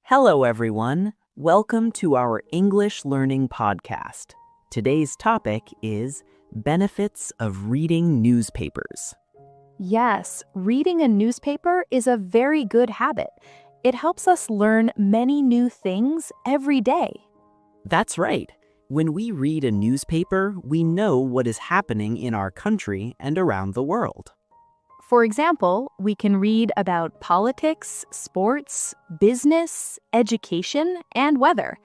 Hello, everyone. Welcome to our English Learning Podcast. Today's topic is benefits of reading newspapers. Yes, reading a newspaper is a very good habit. It helps us learn many new things every day. That's right. When we read a newspaper, we know what is happening in our country and around the world. For example, we can read about politics, sports, business, education, and weather.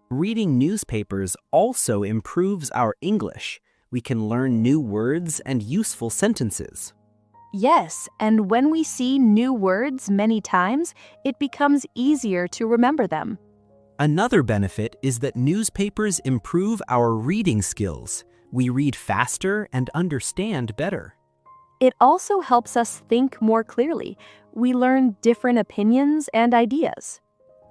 Reading newspapers also improves our English. We can learn new words and useful sentences. Yes, and when we see new words many times, it becomes easier to remember them. Another benefit is that newspapers improve our reading skills. We read faster and understand better. It also helps us think more clearly. We learn different opinions and ideas.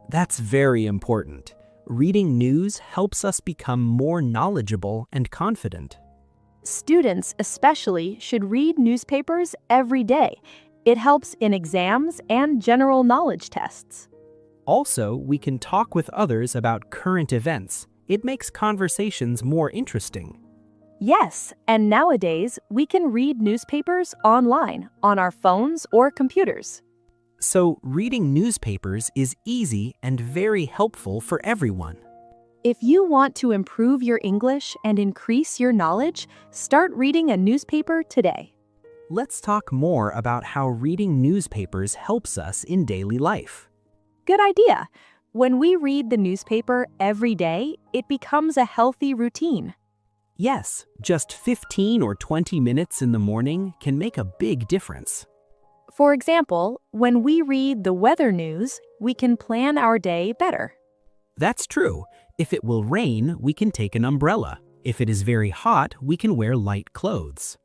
That's very important. Reading news helps us become more knowledgeable and confident. Students especially should read newspapers every day. It helps in exams and general knowledge tests. Also, we can talk with others about current events. It makes conversations more interesting. Yes, and nowadays we can read newspapers online, on our phones or computers. So, reading newspapers is easy and very helpful for everyone. If you want to improve your English and increase your knowledge, start reading a newspaper today. Let's talk more about how reading newspapers helps us in daily life. Good idea. When we read the newspaper every day, it becomes a healthy routine. Yes, just 15 or 20 minutes in the morning can make a big difference. For example, when we read the weather news, we can plan our day better. That's true. If it will rain, we can take an umbrella. If it is very hot, we can wear light clothes.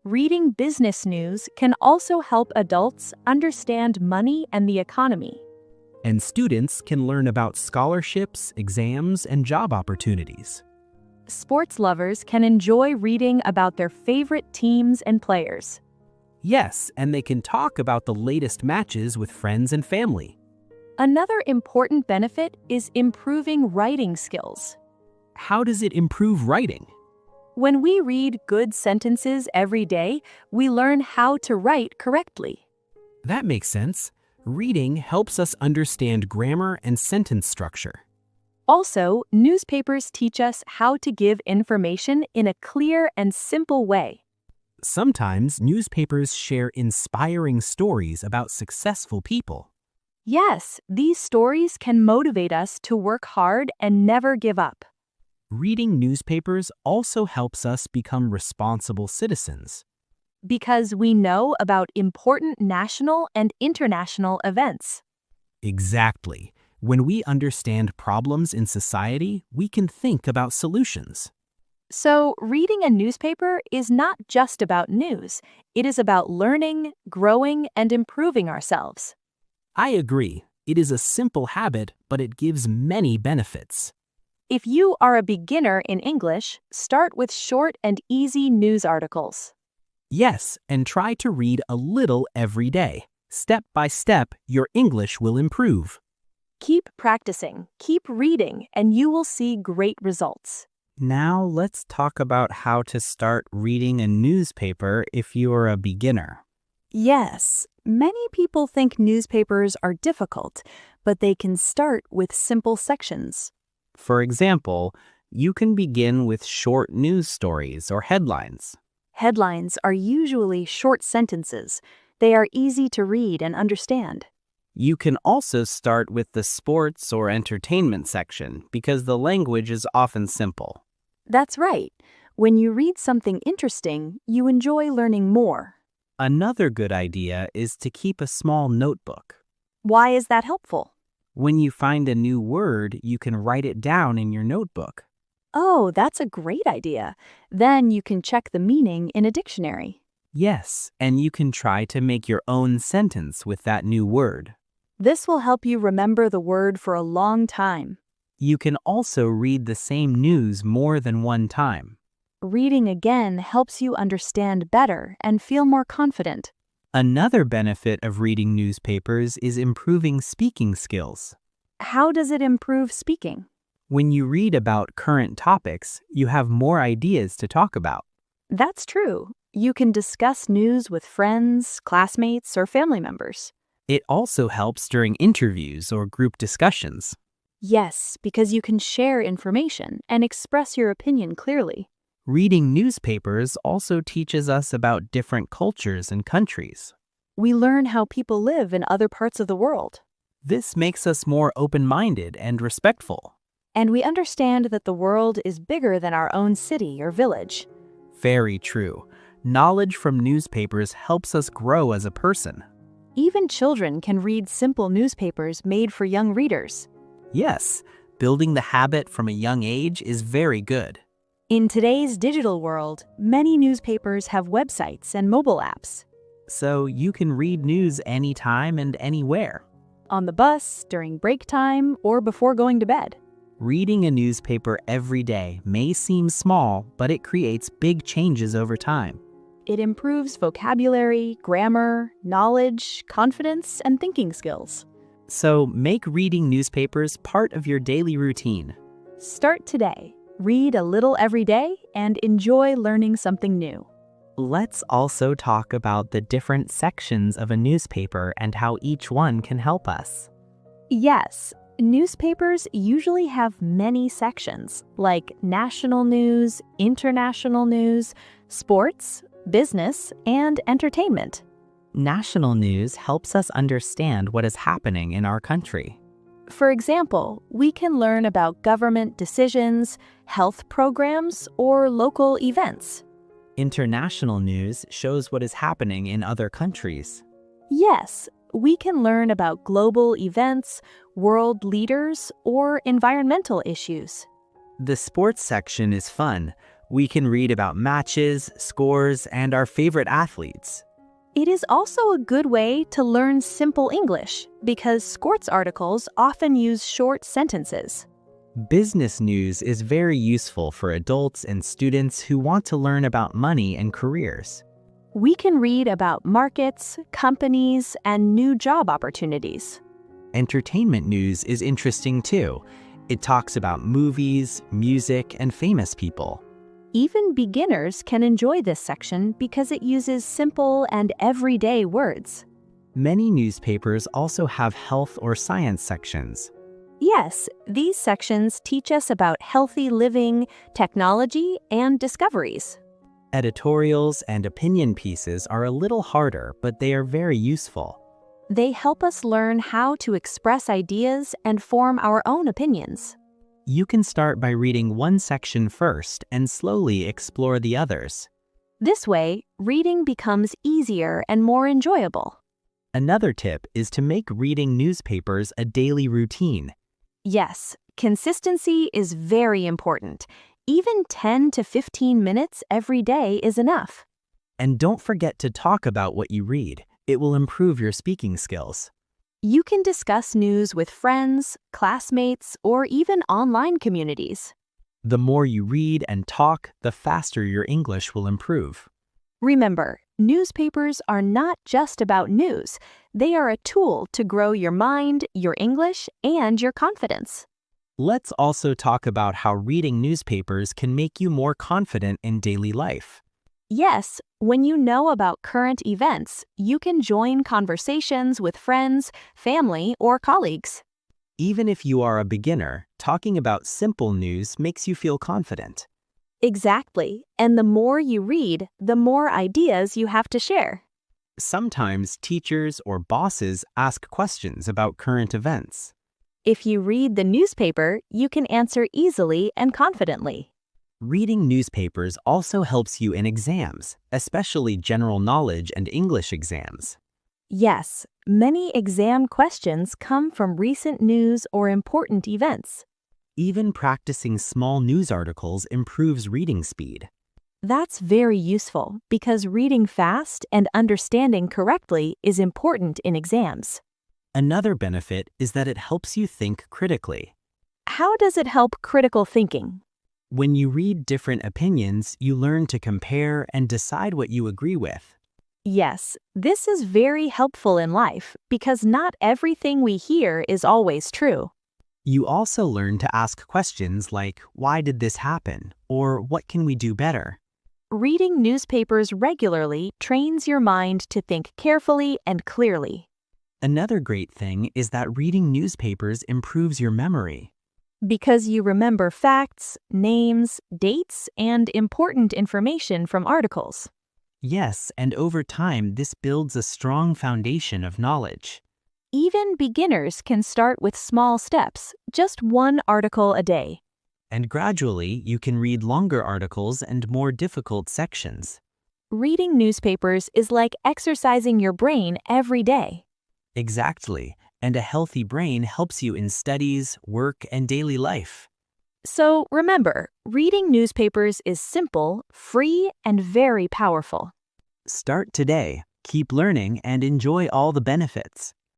Reading business news can also help adults understand money and the economy. And students can learn about scholarships, exams, and job opportunities. Sports lovers can enjoy reading about their favorite teams and players. Yes, and they can talk about the latest matches with friends and family. Another important benefit is improving writing skills. How does it improve writing? When we read good sentences every day, we learn how to write correctly. That makes sense. Reading helps us understand grammar and sentence structure. Also, newspapers teach us how to give information in a clear and simple way. Sometimes newspapers share inspiring stories about successful people. Yes, these stories can motivate us to work hard and never give up. Reading newspapers also helps us become responsible citizens. Because we know about important national and international events. Exactly. When we understand problems in society, we can think about solutions. So, reading a newspaper is not just about news. It is about learning, growing, and improving ourselves. I agree. It is a simple habit, but it gives many benefits. If you are a beginner in English, start with short and easy news articles. Yes, and try to read a little every day. Step by step, your English will improve. Keep practicing, keep reading, and you will see great results. Now let's talk about how to start reading a newspaper if you are a beginner. Yes, many people think newspapers are difficult, but they can start with simple sections. For example, you can begin with short news stories or headlines. Headlines are usually short sentences. They are easy to read and understand. You can also start with the sports or entertainment section because the language is often simple. That's right. When you read something interesting, you enjoy learning more. Another good idea is to keep a small notebook. Why is that helpful? When you find a new word, you can write it down in your notebook. Oh, that's a great idea. Then you can check the meaning in a dictionary. Yes, and you can try to make your own sentence with that new word. This will help you remember the word for a long time. You can also read the same news more than one time. Reading again helps you understand better and feel more confident. Another benefit of reading newspapers is improving speaking skills. How does it improve speaking? When you read about current topics, you have more ideas to talk about. That's true. You can discuss news with friends, classmates, or family members. It also helps during interviews or group discussions. Yes, because you can share information and express your opinion clearly. Reading newspapers also teaches us about different cultures and countries. We learn how people live in other parts of the world. This makes us more open-minded and respectful. And we understand that the world is bigger than our own city or village. Very true. Knowledge from newspapers helps us grow as a person. Even children can read simple newspapers made for young readers. Yes, building the habit from a young age is very good. In today's digital world, many newspapers have websites and mobile apps. So you can read news anytime and anywhere. On the bus, during break time, or before going to bed. Reading a newspaper every day may seem small, but it creates big changes over time. It improves vocabulary, grammar, knowledge, confidence, and thinking skills. So make reading newspapers part of your daily routine. Start today. Read a little every day and enjoy learning something new. Let's also talk about the different sections of a newspaper and how each one can help us. Yes, newspapers usually have many sections, like national news, international news, sports, business, and entertainment. National news helps us understand what is happening in our country. For example, we can learn about government decisions, health programs, or local events. International news shows what is happening in other countries. Yes, we can learn about global events, world leaders, or environmental issues. The sports section is fun. We can read about matches, scores, and our favorite athletes. It is also a good way to learn simple English because sports articles often use short sentences. Business news is very useful for adults and students who want to learn about money and careers. We can read about markets, companies, and new job opportunities. Entertainment news is interesting too. It talks about movies, music, and famous people. Even beginners can enjoy this section because it uses simple and everyday words. Many newspapers also have health or science sections. Yes, these sections teach us about healthy living, technology, and discoveries. Editorials and opinion pieces are a little harder, but they are very useful. They help us learn how to express ideas and form our own opinions. You can start by reading one section first and slowly explore the others. This way, reading becomes easier and more enjoyable. Another tip is to make reading newspapers a daily routine. Yes, consistency is very important. Even 10 to 15 minutes every day is enough. And don't forget to talk about what you read. It will improve your speaking skills. You can discuss news with friends, classmates, or even online communities. The more you read and talk, the faster your English will improve. Remember, newspapers are not just about news. They are a tool to grow your mind, your English, and your confidence. Let's also talk about how reading newspapers can make you more confident in daily life. Yes, when you know about current events, you can join conversations with friends, family, or colleagues. Even if you are a beginner, talking about simple news makes you feel confident. Exactly, and the more you read, the more ideas you have to share. Sometimes teachers or bosses ask questions about current events. If you read the newspaper, you can answer easily and confidently. Reading newspapers also helps you in exams, especially general knowledge and English exams. Yes, many exam questions come from recent news or important events. Even practicing small news articles improves reading speed. That's very useful because reading fast and understanding correctly is important in exams. Another benefit is that it helps you think critically. How does it help critical thinking? When you read different opinions, you learn to compare and decide what you agree with. Yes, this is very helpful in life because not everything we hear is always true. You also learn to ask questions like, why did this happen? Or what can we do better? Reading newspapers regularly trains your mind to think carefully and clearly. Another great thing is that reading newspapers improves your memory. Because you remember facts, names, dates, and important information from articles. Yes, and over time, this builds a strong foundation of knowledge. Even beginners can start with small steps, just one article a day. And gradually, you can read longer articles and more difficult sections. Reading newspapers is like exercising your brain every day. Exactly, and a healthy brain helps you in studies, work, and daily life. So remember, reading newspapers is simple, free, and very powerful. Start today, keep learning, and enjoy all the benefits.